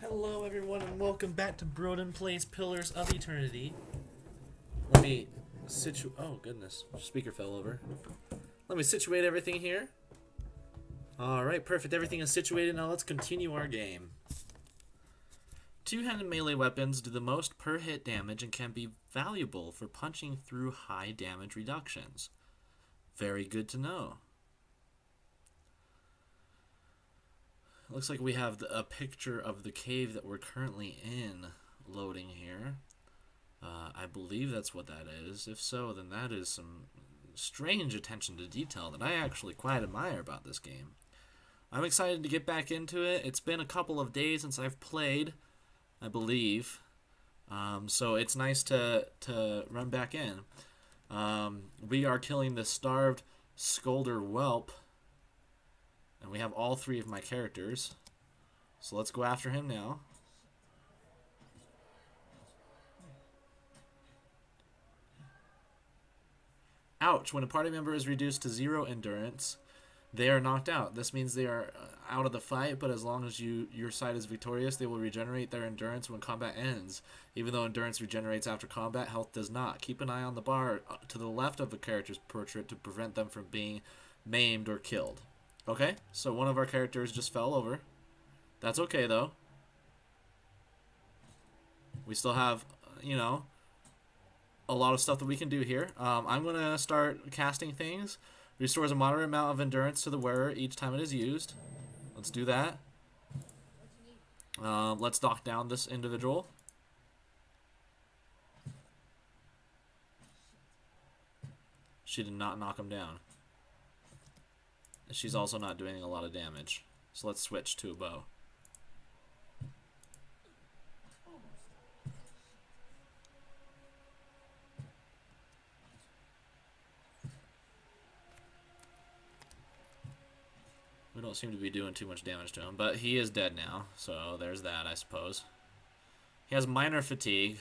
Hello, everyone, and welcome back to Broden Plays Pillars of Eternity. Let me Oh, goodness. Speaker fell over. Let me situate everything here. Alright, perfect. Everything is situated. Now let's continue our game. Two-handed melee weapons do the most per hit damage and can be valuable for punching through high damage reductions. Very good to know. Looks like we have a picture of the cave that we're currently in loading here. I believe that's what that is. If so, then that is some strange attention to detail that I actually quite admire about this game. I'm excited to get back into it. It's been a couple of days since I've played, I believe. So it's nice to run back in. We are killing the starved Scolder Whelp. And we have all three of my characters. So let's go after him now. Ouch. When a party member is reduced to 0 endurance, they are knocked out. This means they are out of the fight, but as long as your side is victorious, they will regenerate their endurance when combat ends. Even though endurance regenerates after combat, health does not. Keep an eye on the bar to the left of the character's portrait to prevent them from being maimed or killed. Okay, so one of our characters just fell over. That's okay, though. We still have, a lot of stuff that we can do here. I'm going to start casting things. Restores a moderate amount of endurance to the wearer each time it is used. Let's do that. Let's knock down this individual. She did not knock him down. She's also not doing a lot of damage. So let's switch to a bow. We don't seem to be doing too much damage to him, but he is dead now, so there's that, I suppose. He has minor fatigue,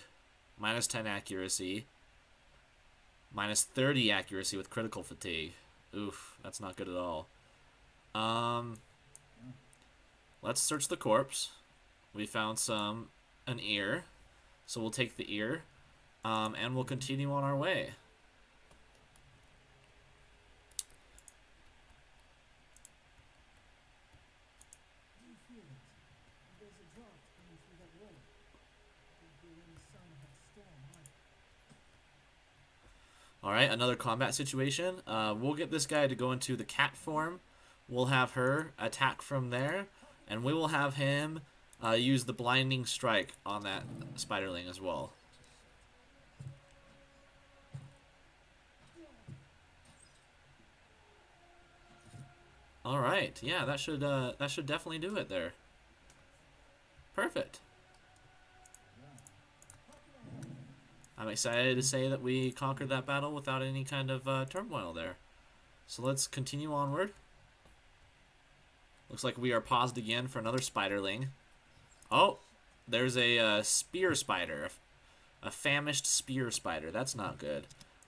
minus 10 accuracy, minus 30 accuracy with critical fatigue. Oof, that's not good at all. Let's search the corpse. We found an ear, so we'll take the ear, and we'll continue on our way. Alright, another combat situation. We'll get this guy to go into the cat form. We'll have her attack from there. And we will have him use the blinding strike on that spiderling as well. Alright, yeah, that should definitely do it there. Perfect. I'm excited to say that we conquered that battle without any kind of turmoil there. So let's continue onward. Looks like we are paused again for another spiderling. Oh, there's a spear spider. A famished spear spider. That's not good.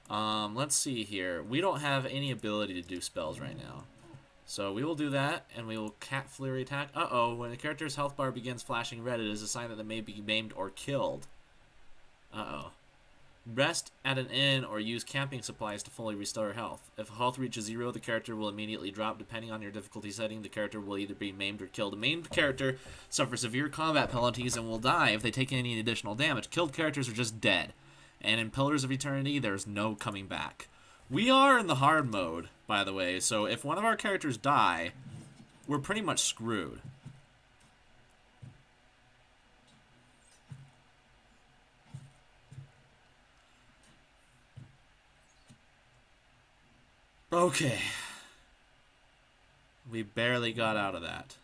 Let's see here. We don't have any ability to do spells right now. So we will do that, and we will cat flurry attack. Uh-oh, when a character's health bar begins flashing red, it is a sign that they may be maimed or killed. Uh-oh. Rest at an inn or use camping supplies to fully restore health. If health reaches 0, the character will immediately drop. Depending on your difficulty setting, the character will either be maimed or killed. A maimed character suffers severe combat penalties and will die if they take any additional damage. Killed characters are just dead. And in Pillars of Eternity, there's no coming back. We are in the hard mode, by the way, so if one of our characters die, we're pretty much screwed. Okay. We barely got out of that.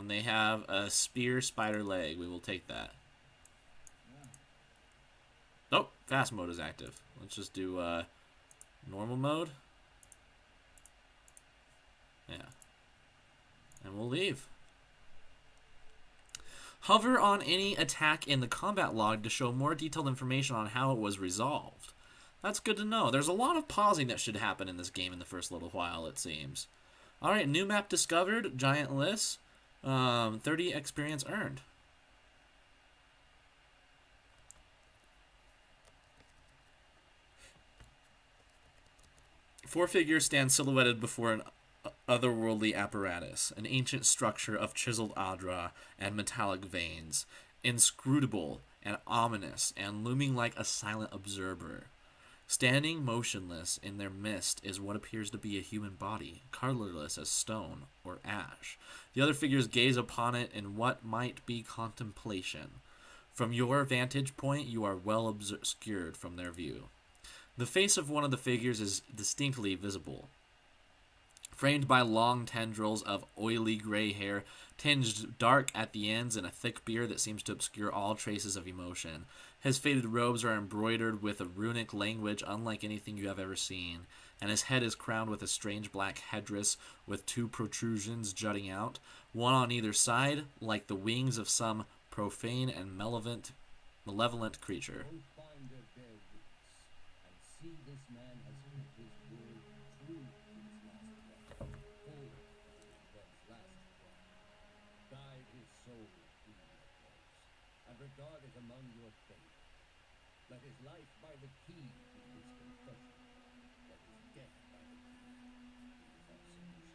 They have a spear spider leg. We will take that. Nope, fast mode is active. Let's just do normal mode. Yeah. And we'll leave. Hover on any attack in the combat log to show more detailed information on how it was resolved. That's good to know. There's a lot of pausing that should happen in this game in the first little while, it seems. Alright, new map discovered. Giant Liss. 30 experience earned. Four figures stand silhouetted before an otherworldly apparatus, an ancient structure of chiseled adra and metallic veins, inscrutable and ominous and looming like a silent observer. Standing motionless in their midst is what appears to be a human body, colorless as stone or ash. The other figures gaze upon it in what might be contemplation. From your vantage point, you are well obscured from their view. The face of one of the figures is distinctly visible, framed by long tendrils of oily gray hair, tinged dark at the ends, and a thick beard that seems to obscure all traces of emotion. His faded robes are embroidered with a runic language unlike anything you have ever seen, and his head is crowned with a strange black headdress with two protrusions jutting out, one on either side, like the wings of some profane and malevolent creature. Find their bare roots, and see this man has kept his word true to his last breath, full of his love's last cry. Guide his soul through your prayers, and regard it among your faith. Let his life by the key be his confession, let his death by the key be his absolution.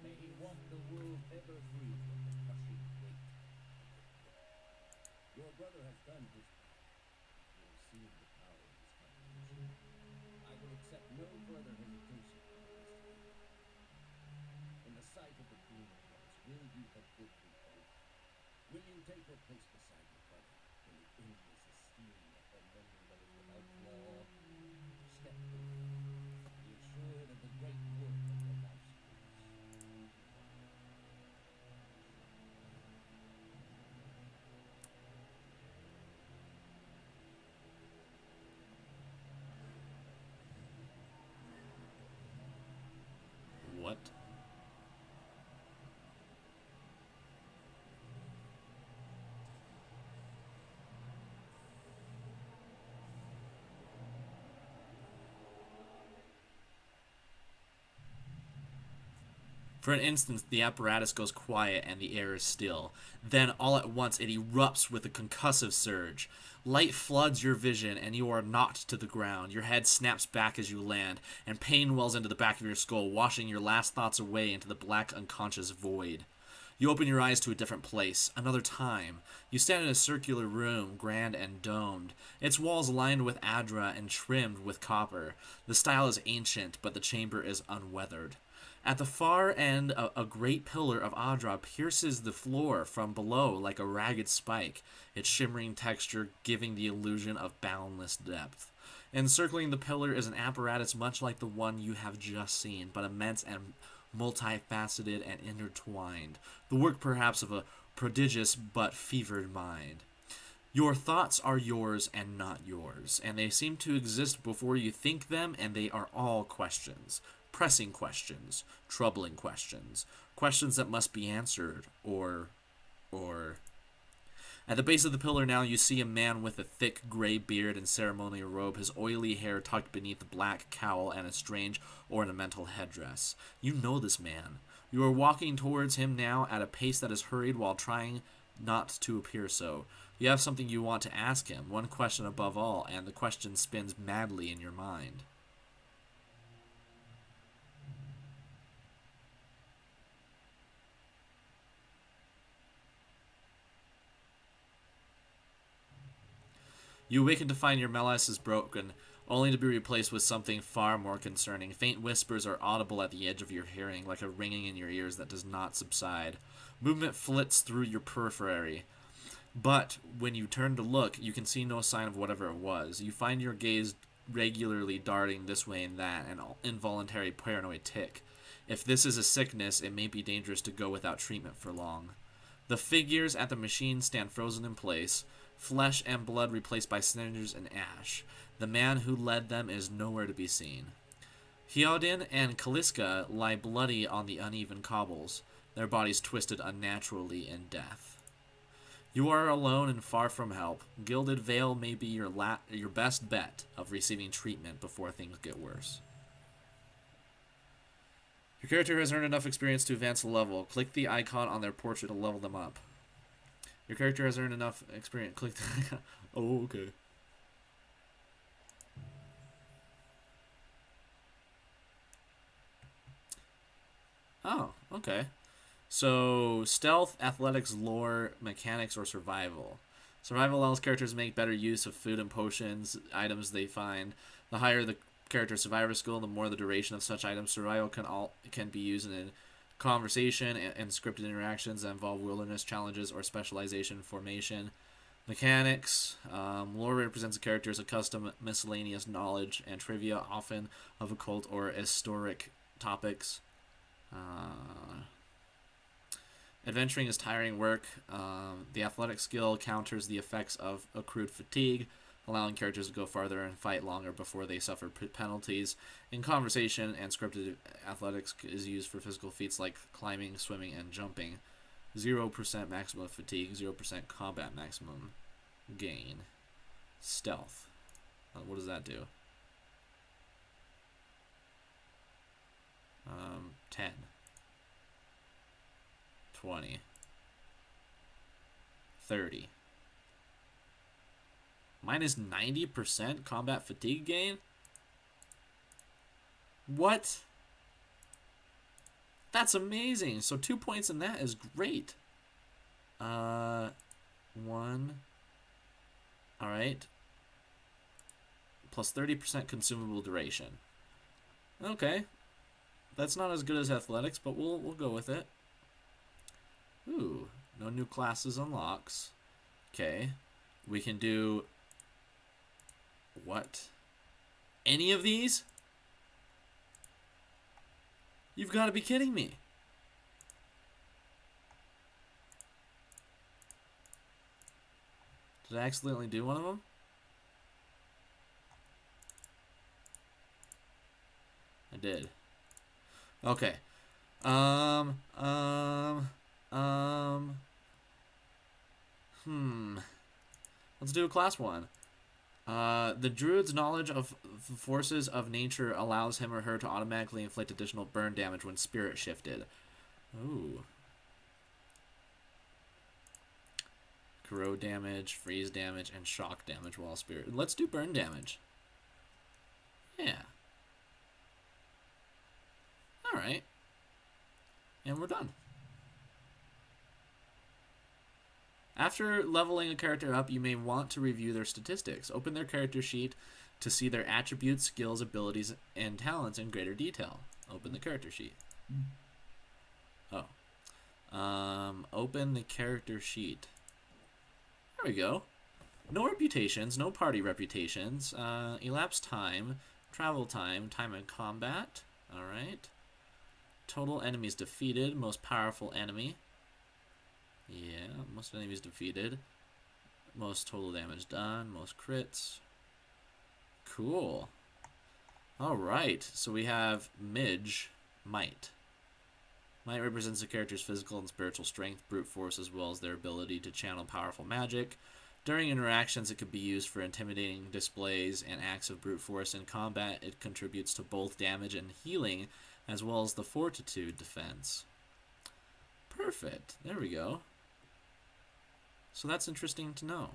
May he walk the world ever free from the crushing weight of the dead. Your brother has done his part. He has seen the power of his contribution. I will accept no further hesitation from his hand. In the sight of the Queen of Hearts, will you forgive me both? Will you take your place beside your brother in the endless esteem of a memory that is without flaw? Step forward. Be assured of the great work of your life's course. What? For an instant, the apparatus goes quiet and the air is still. Then, all at once, it erupts with a concussive surge. Light floods your vision, and you are knocked to the ground. Your head snaps back as you land, and pain wells into the back of your skull, washing your last thoughts away into the black, unconscious void. You open your eyes to a different place, another time. You stand in a circular room, grand and domed. Its walls lined with adra and trimmed with copper. The style is ancient, but the chamber is unweathered. At the far end, a great pillar of Adra pierces the floor from below like a ragged spike, its shimmering texture giving the illusion of boundless depth. Encircling the pillar is an apparatus much like the one you have just seen, but immense and multifaceted and intertwined, the work perhaps of a prodigious but fevered mind. Your thoughts are yours and not yours, and they seem to exist before you think them, and they are all questions. Pressing questions, troubling questions, questions that must be answered, or. At the base of the pillar now you see a man with a thick gray beard and ceremonial robe, his oily hair tucked beneath a black cowl and a strange ornamental headdress. You know this man. You are walking towards him now at a pace that is hurried while trying not to appear so. You have something you want to ask him, one question above all, and the question spins madly in your mind. You awaken to find your malice is broken, only to be replaced with something far more concerning. Faint whispers are audible at the edge of your hearing, like a ringing in your ears that does not subside. Movement flits through your periphery, but when you turn to look, you can see no sign of whatever it was. You find your gaze regularly darting this way and that, an involuntary paranoid tick. If this is a sickness, it may be dangerous to go without treatment for long. The figures at the machine stand frozen in place, flesh and blood replaced by cinders and ash. The man who led them is nowhere to be seen. Hyodin and Kaliska lie bloody on the uneven cobbles, their bodies twisted unnaturally in death. You are alone and far from help. Gilded Veil may be your best bet of receiving treatment before things get worse. Your character has earned enough experience to advance a level. Click the icon on their portrait to level them up. Your character has earned enough experience. Click the icon. Oh, okay. Oh, okay. So, stealth, athletics, lore, mechanics, or survival. Survival allows characters to make better use of food and potions, items they find. The higher the character's survivor skill, the more the duration of such items. Survival can be used in a conversation and scripted interactions that involve wilderness challenges or specialization formation. Mechanics. Lore represents a character's accustomed miscellaneous knowledge and trivia, often of occult or historic topics. Adventuring is tiring work. The athletic skill counters the effects of accrued fatigue, allowing characters to go farther and fight longer before they suffer penalties. In conversation and scripted, athletics is used for physical feats like climbing, swimming, and jumping. 0% maximum fatigue, 0% combat maximum gain. Stealth. What does that do? 10. 20. 30. Minus 90% combat fatigue gain? What? That's amazing. So 2 points in that is great. 1. Alright. Plus 30% consumable duration. Okay. That's not as good as athletics, but we'll go with it. Ooh, no new classes unlocks. Okay. We can do... What? Any of these? You've got to be kidding me. Did I accidentally do one of them? I did. Okay. Let's do a class 1. The druid's knowledge of the forces of nature allows him or her to automatically inflict additional burn damage when spirit shifted. Ooh. Corrode damage, freeze damage, and shock damage while spirit. Let's do burn damage. Yeah. Alright. And we're done. After leveling a character up, you may want to review their statistics. Open their character sheet to see their attributes, skills, abilities, and talents in greater detail. Open the character sheet. Oh. Open the character sheet. There we go. No reputations, no party reputations. Elapsed time, travel time, time in combat. Alright. Total enemies defeated, most powerful enemy. Yeah, most enemies defeated. Most total damage done. Most crits. Cool. Alright, so we have Midge, Might. Might represents the character's physical and spiritual strength, brute force, as well as their ability to channel powerful magic. During interactions, it could be used for intimidating displays and acts of brute force. In combat, it contributes to both damage and healing, as well as the fortitude defense. Perfect. There we go. So that's interesting to know.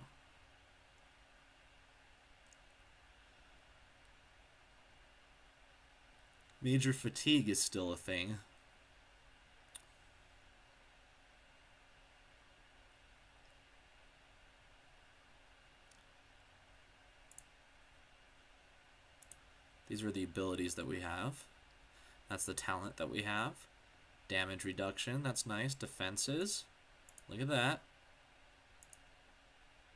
Major fatigue is still a thing. These are the abilities that we have. That's the talent that we have. Damage reduction, that's nice. Defenses. Look at that.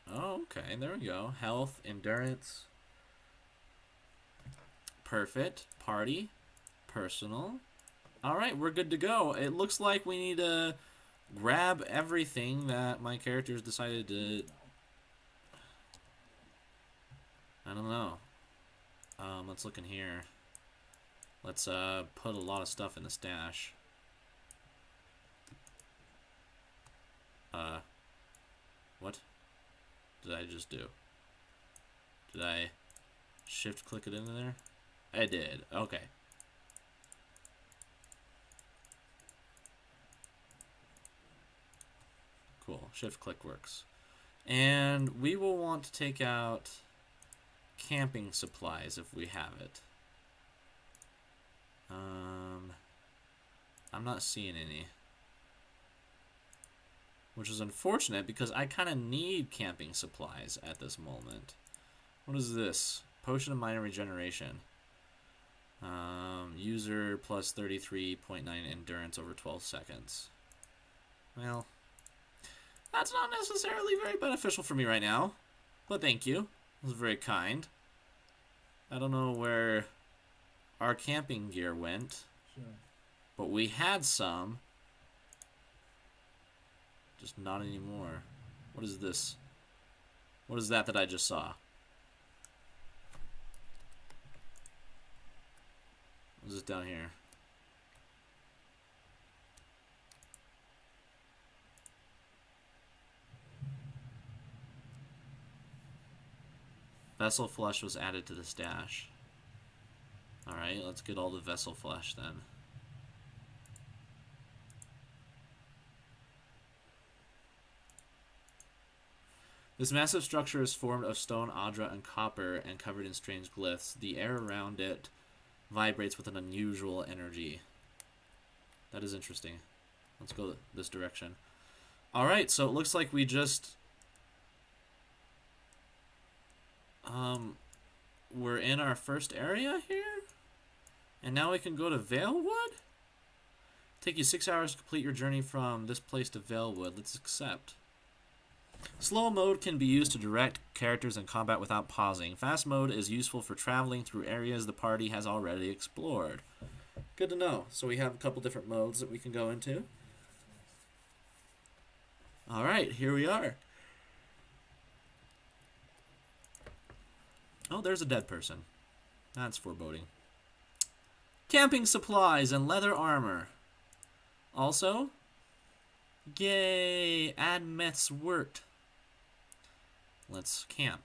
Oh, okay, there we go. Health, endurance. Perfect. Party. Personal. Alright, we're good to go. It looks like we need to grab everything that my characters decided to... I don't know. Let's look in here. Let's put a lot of stuff in the stash. What did I just do? Did I shift click it into there? I did. Okay. shift click works. And we will want to take out camping supplies if we have it. I'm not seeing any. Which is unfortunate because I kind of need camping supplies at this moment. What is this? Potion of minor regeneration. User plus 33.9 endurance over 12 seconds. Well, that's not necessarily very beneficial for me right now. But thank you. It was very kind. I don't know where our camping gear went. Sure. But we had some. Just not anymore. What is this? What is that I just saw? What is this down here? Vessel flesh was added to the stash. Alright, let's get all the vessel flesh then. This massive structure is formed of stone, adra, and copper and covered in strange glyphs. The air around it vibrates with an unusual energy. That is interesting. Let's go this direction. Alright, so it looks like we just... we're in our first area here? And now we can go to Valewood? Take you 6 hours to complete your journey from this place to Valewood. Let's accept. Slow mode can be used to direct characters in combat without pausing. Fast mode is useful for traveling through areas the party has already explored. Good to know. So we have a couple different modes that we can go into. Alright, here we are. Oh, there's a dead person. That's foreboding. Camping supplies and leather armor. Also, yay, add myths worked. Let's camp.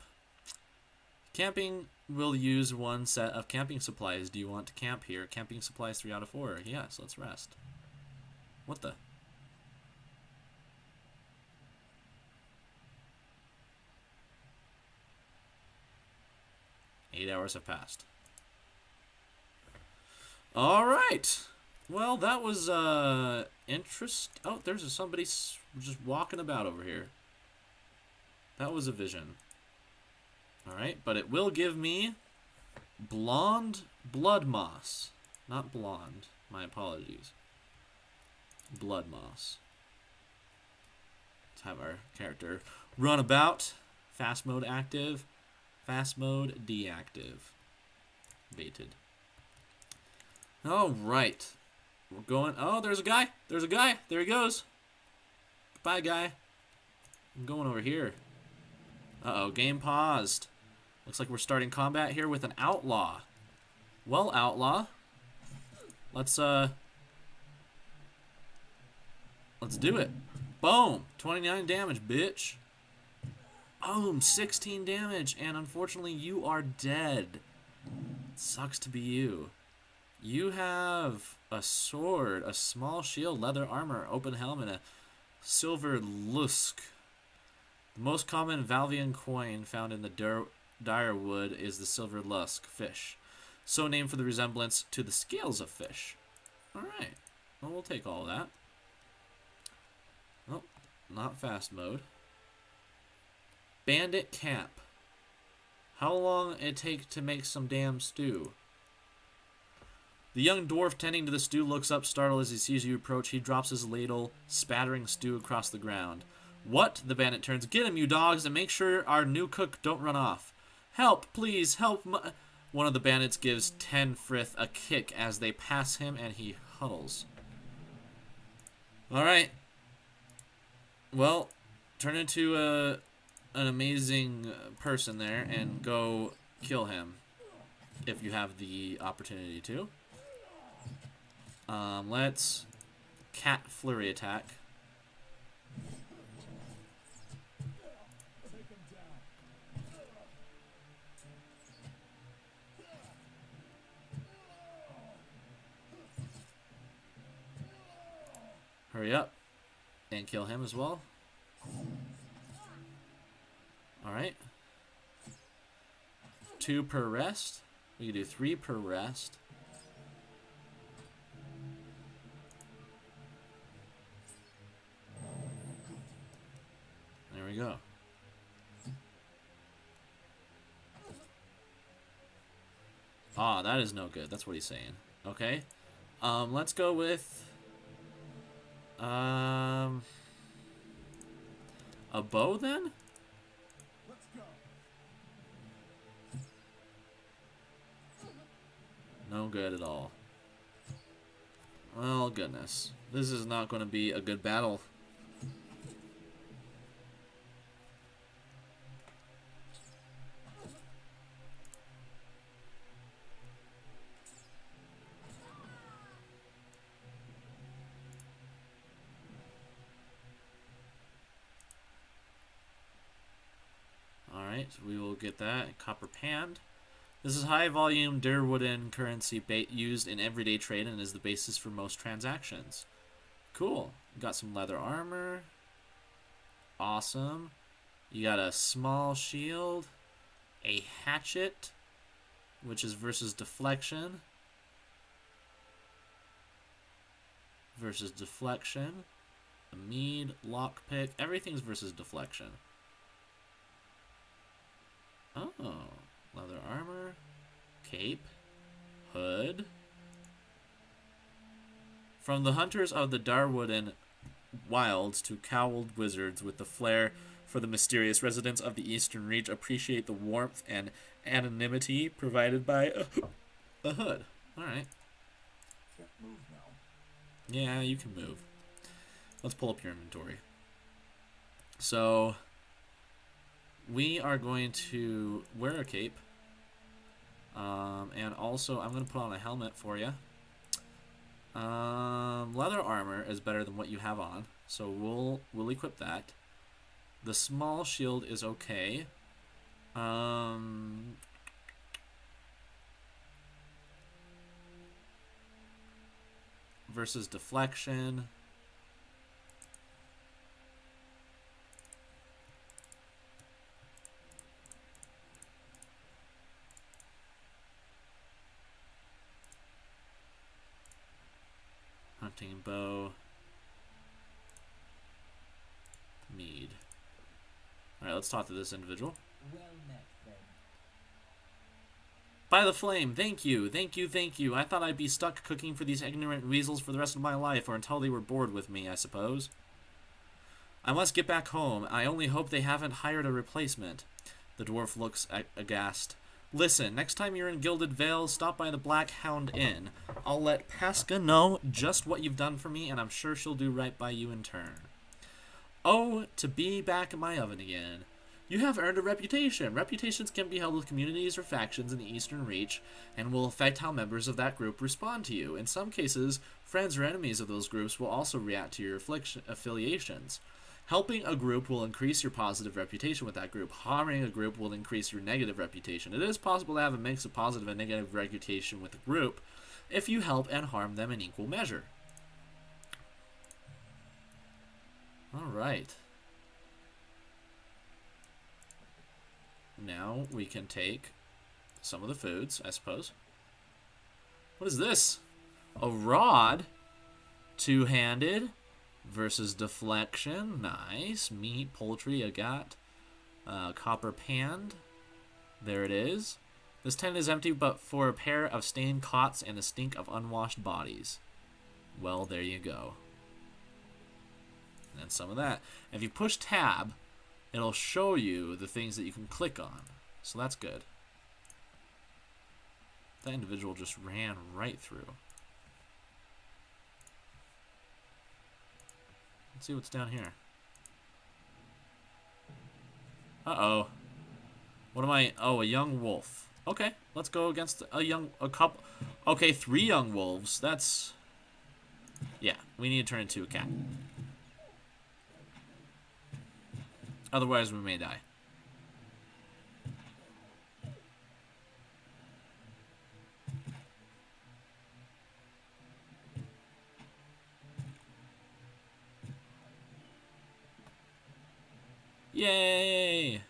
Camping will use one set of camping supplies. Do you want to camp here? Camping supplies 3 out of 4. Yes, let's rest. What the? Eight hours have passed. All right. Well, that was interest. Oh, there's somebody just walking about over here. That was a vision. All right, but it will give me blonde blood moss, not blonde. My apologies. Blood moss. Let's have our character run about. Fast mode active. Fast mode deactive. Baited. All right. We're going. Oh, there's a guy. There's a guy. There he goes. Goodbye, guy. I'm going over here. Uh-oh, game paused. Looks like we're starting combat here with an outlaw. Well, outlaw. Let's do it. Boom. 29 damage, bitch. Boom, 16 damage. And unfortunately, you are dead. Sucks to be you. You have a sword, a small shield, leather armor, open helmet, a silver lusk. The most common Valvian coin found in the dire wood is the silver lusk fish, so named for the resemblance to the scales of fish. Alright, well, we'll take all of that. Oh, not fast mode. Bandit camp. How long it take to make some damn stew? The young dwarf tending to the stew looks up, startled as he sees you approach. He drops his ladle, spattering stew across the ground. What? The bandit turns. Get him, you dogs, and make sure our new cook don't run off. Help, please, help. One of the bandits gives Tenfrith a kick as they pass him, and he huddles. Alright. Well, turn into an amazing person there and go kill him if you have the opportunity to. Let's cat flurry attack. Hurry up and kill him as well. Alright. 2 per rest. We can do 3 per rest. There we go. Ah, that is no good. That's what he's saying. Okay. Let's go with a bow then? Let's go. No good at all. Well, goodness. This is not going to be a good battle. Alright, we will get that. Copper Pand. This is high volume Durwooden currency used in everyday trade and is the basis for most transactions. Cool. Got some leather armor. Awesome. You got a small shield. A hatchet, which is versus deflection. Versus deflection. A mead, lockpick. Everything's versus deflection. Oh. Leather armor. Cape. Hood. From the hunters of the Darwooden wilds to cowled wizards with the flair for the mysterious residents of the Eastern Reach appreciate the warmth and anonymity provided by a hood. Alright. Can't move now. Yeah, you can move. Let's pull up your inventory. So, we are going to wear a cape. And also, I'm going to put on a helmet for you. Leather armor is better than what you have on, so we'll equip that. The small shield is okay. Versus deflection. Hunting bow. Mead. Alright, let's talk to this individual. Well met, friend. By the flame, thank you, thank you, thank you. I thought I'd be stuck cooking for these ignorant weasels for the rest of my life, or until they were bored with me, I suppose. I must get back home. I only hope they haven't hired a replacement. The dwarf looks aghast. Listen, next time you're in Gilded Vale, stop by the Black Hound Inn. I'll let Pasca know just what you've done for me, and I'm sure she'll do right by you in turn. Oh, to be back in my oven again. You have earned a reputation. Reputations can be held with communities or factions in the Eastern Reach, and will affect how members of that group respond to you. In some cases, friends or enemies of those groups will also react to your affiliations. Helping a group will increase your positive reputation with that group. Harming a group will increase your negative reputation. It is possible to have a mix of positive and negative reputation with a group if you help and harm them in equal measure. Alright. Now we can take some of the foods, I suppose. What is this? A rod. Two-handed. Versus deflection. Nice. Meat, poultry, agat. Copper panned. There it is. This tent is empty but for a pair of stained cots and the stink of unwashed bodies. Well, there you go. And some of that. If you push tab, it'll show you the things that you can click on. So that's good. That individual just ran right through. Let's see what's down here. Uh-oh. What am I? Oh, a young wolf. Okay, let's go against a couple. Okay, 3 young wolves. That's... Yeah, we need to turn into a cat. Otherwise, we may die. Yay!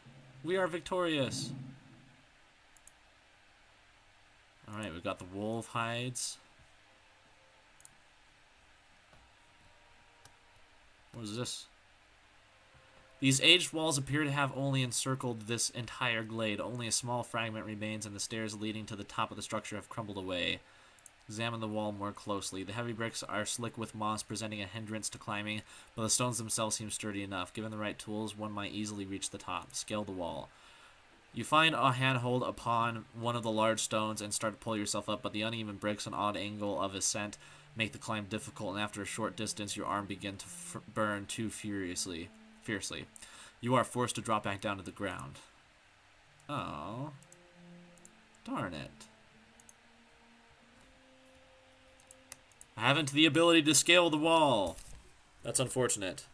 We are victorious. Alright, we've got the wolf hides. What is this? These aged walls appear to have only encircled this entire glade. Only a small fragment remains, and the stairs leading to the top of the structure have crumbled away. Examine the wall more closely. The heavy bricks are slick with moss, presenting a hindrance to climbing, but the stones themselves seem sturdy enough. Given the right tools, one might easily reach the top. Scale the wall. You find a handhold upon one of the large stones and start to pull yourself up, but the uneven bricks and odd angle of ascent make the climb difficult, and after a short distance, your arm begins to burn too fiercely. You are forced to drop back down to the ground. Oh. Darn it. I haven't the ability to scale the wall. That's unfortunate.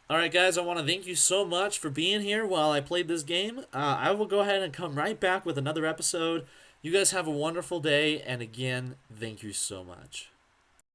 Alright guys, I want to thank you so much for being here while I played this game. I will go ahead and come right back with another episode. You guys have a wonderful day, and again, thank you so much.